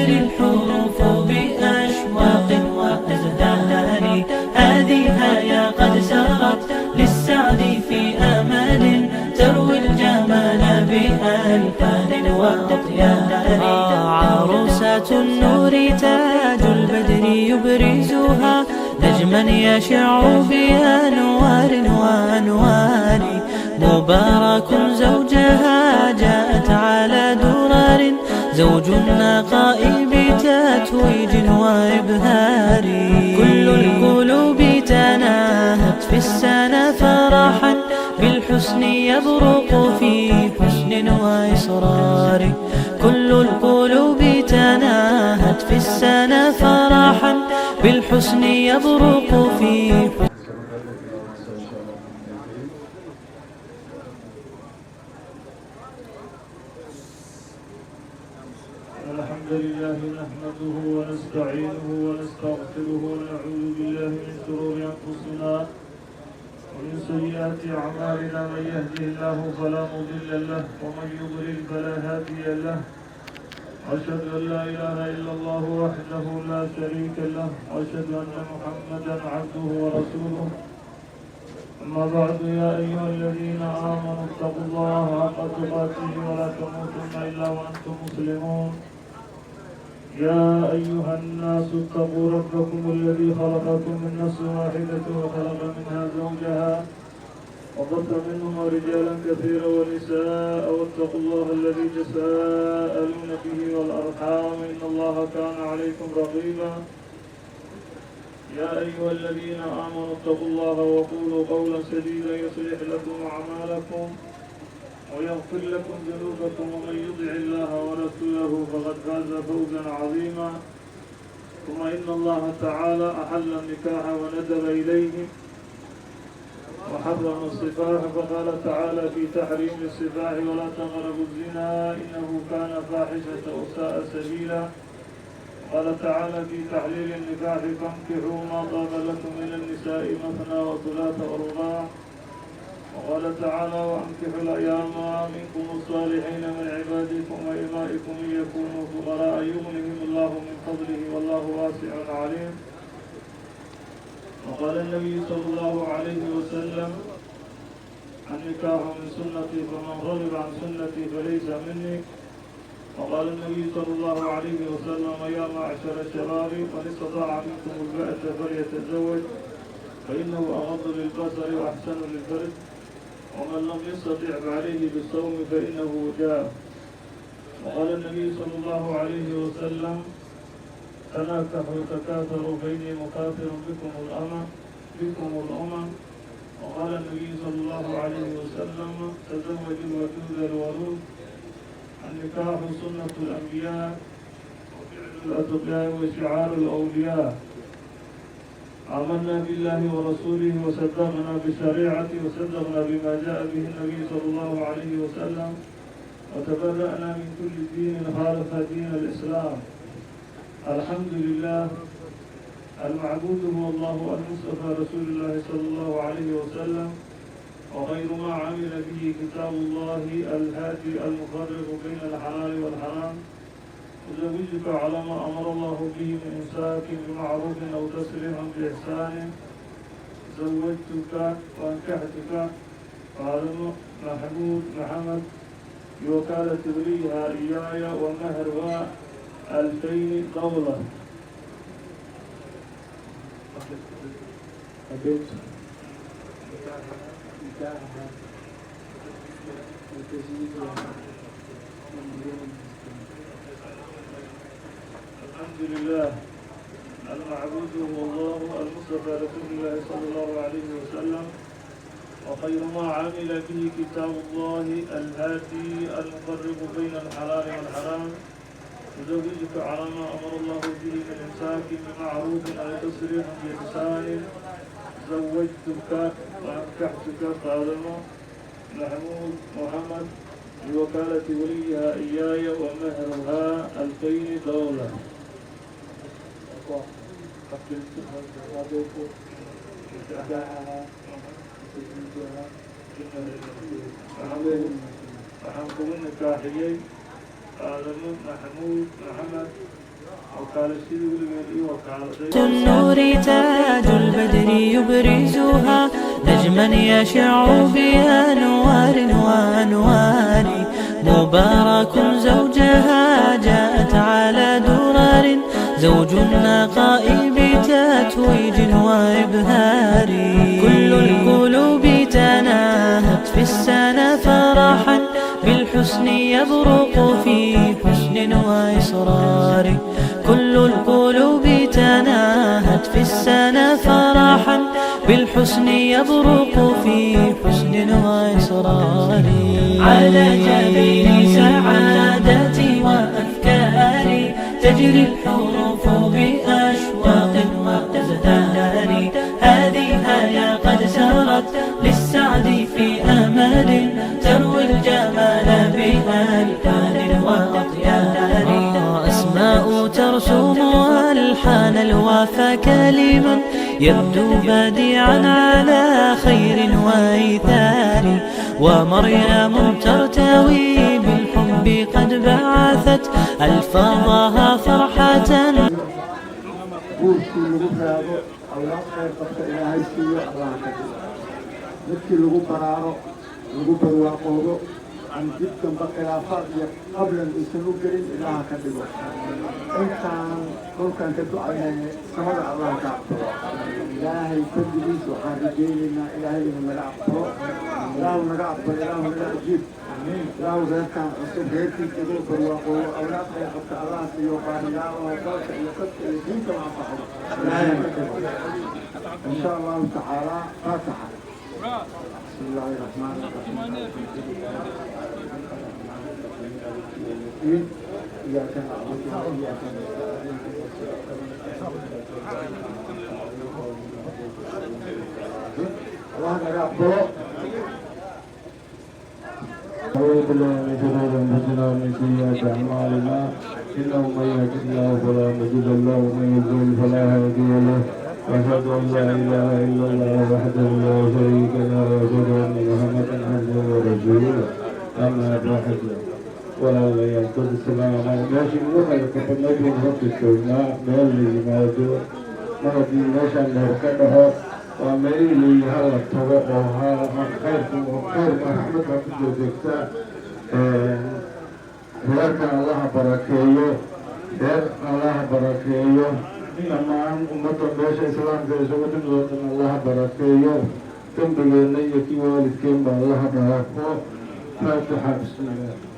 تجري الحروف بأشواق وأزهار. هذه هيا قد سرت للسعد في أمل تروي الجمال بألفان وأطيار. عروسة النور تاج البدر يبرزها نجما يشع بأنوار وأنوار. مبارك زوجها جاءت على درر زوج النقاء بتتويج وإبهار. كل القلوب تناهت في السنة فرحا بالحسن يبرق في حسن وإصرار. كل القلوب تناهت في السنة فرحا بالحسن يبرق في حسن. الحمد لله نحمده ونستعينه ونستغفره ونعوذ بالله من شرور أنفسنا ومن سيئات أعمالنا. من يهده الله فلا مضل له ومن يضلل فلا هادي له. أشهد أن لا إله إلا الله وحده لا شريك له وأشهد أن محمدا عبده ورسوله. أما بعد يا أيها الذين آمنوا اتقوا الله حق تقاته ولا تموتن إلا وأنتم مسلمون. يا أيها الناس اتقوا ربكم الذي خلقكم من نفس واحدة وخلق منها زوجها وبث منهما رجالا كثيرا ونساء واتقوا الله الذي تساءلون به والأرحام إن الله كان عليكم رقيبا. يا أيها الذين آمنوا اتقوا الله وقولوا قولا سديدا يصلح لكم أعمالكم ويغفر لكم ذنوبكم ومن يطع الله ورسوله فقد فاز فوزا عظيما. ثم إن الله تعالى أحل النكاح وندب إليه وحرم السفاح فقال تعالى في تحريم السفاح ولا تقربوا الزنا إنه كان فاحشة وساء سبيلا. قال تعالى في تحليل النكاح فانكحوا ما طاب لكم من النساء مثنى وثلاث ورباع. وقال تعالى وأنكحوا الأيام منكم الصالحين من عبادكم وإمائكم إن يكونوا فقراء يغنهم الله من فضله والله واسع عليم. وقال النبي صلى الله عليه وسلم النكاح من سنتي فمن رغب عن سنتي فليس مني. وقال النبي صلى الله عليه وسلم يا معشر الشباب من استطاع منكم الباءة فليتزوج فإنه أغض للبصر وأحسن للفرج ومن لم يستطع فعليه بالصوم فإنه وجاء. وقال النبي صلى الله عليه وسلم تناكحوا تكاثروا فإني مكاثر بكم الأمم. وقال النبي صلى الله عليه وسلم تزوجوا وجود الورود. النكاح سنة الأنبياء وفعل الأتقياء وشعار الأولياء. آمنا بالله ورسوله وصدقنا بشريعته وصدقنا بما جاء به النبي صلى الله عليه وسلم وتبرأنا من كل دين خالف دين الإسلام. الحمد لله المعبود هو الله المصطفى رسول الله صلى الله عليه وسلم وغير ما عمل به كتاب الله الهادي المفرق بين الحلال والحرام. أزوجك على ما أمر الله به من إمساك بمعروف أو تسريح بإحسان. زوجتك وأنكحتك قال محمود محمد بوكالة وليها إياي ومهرها 2000 دولة. الحمد لله المعبود هو الله المصطفى رسول الله صلى الله عليه وسلم وخير ما عمل به كتاب الله الهادي المفرق بين الحلال والحرام. أزوجك على ما أمر الله به من إمساك بمعروف أو تسريح بإحسان. زوجتك وأنكحتك قال محمود محمد بوكالة وليها إياي ومهرها 2000 دولة. فحنكم النكاحيين آدم محمود محمد النور تاج البدر يبرزها نجما يشع بأنوار وأنوار مبارك زوجها جاءت على درر زوج النقاء بتتويج وإبهار كل القلوب تناهت في السنة فرحا بالحسن يبرق في حسن وإصرار كل القلوب تناهت في السنة فرحا بالحسن يبرق في حسن وإصرار على جبين سعادتي وأفكاري تجري الحروف بأشواق وأزهار هذه هيا قد سرت للسعد في أمل تروي الجمال بألحان وأطيار أسماء ترسم ألحان الوفا كلما يبدو بديعا على خير وإيثار ومريم ترتوي بالحب قد بعثت ألفاظها فرحة عن جدا بخلافات قبل الإسلام الكريم إلها كذبه إنت كل كان تدعى سمع الله تعالى إلهي كذبي سبحانه لنا إلهي من العبد إله من العبد إله من العجيب إله ذلك أصيب هيرتي كذوب الوقوع أولاد خيخت الله سيوقان الله وقالت يقصد الدين كما صحب إلهي كذبه إن شاء الله تعالى فاتحة بسم الله الرحمن الرحيم إياك نعبد وإياك نستعين الله نعبد أعوذ بالله من شرور أنفسنا ومن سيئات أعمالنا إنه من يهد الله فلا مضل له ومن يضلل فلا هادي له وأشهد أن لا إله إلا الله وحده لا شريك له وأشهد أن محمدا عبده ورسوله أما بعد ولا يقول السلام ماشي وحده كفنبي رب السماء مال لماذا مرضي ماشي أنه كده ومريلي هذا الطبق وهذا خير محمد عبد الجزاء ولكن الله بركيه الله بركيه dhammaan ummadda meesha islaamka isugu dhimdoodana allaha barakeeyo dembigeenna iyo kii waalidkeen baa allaha dhaafo faatixa bismillaah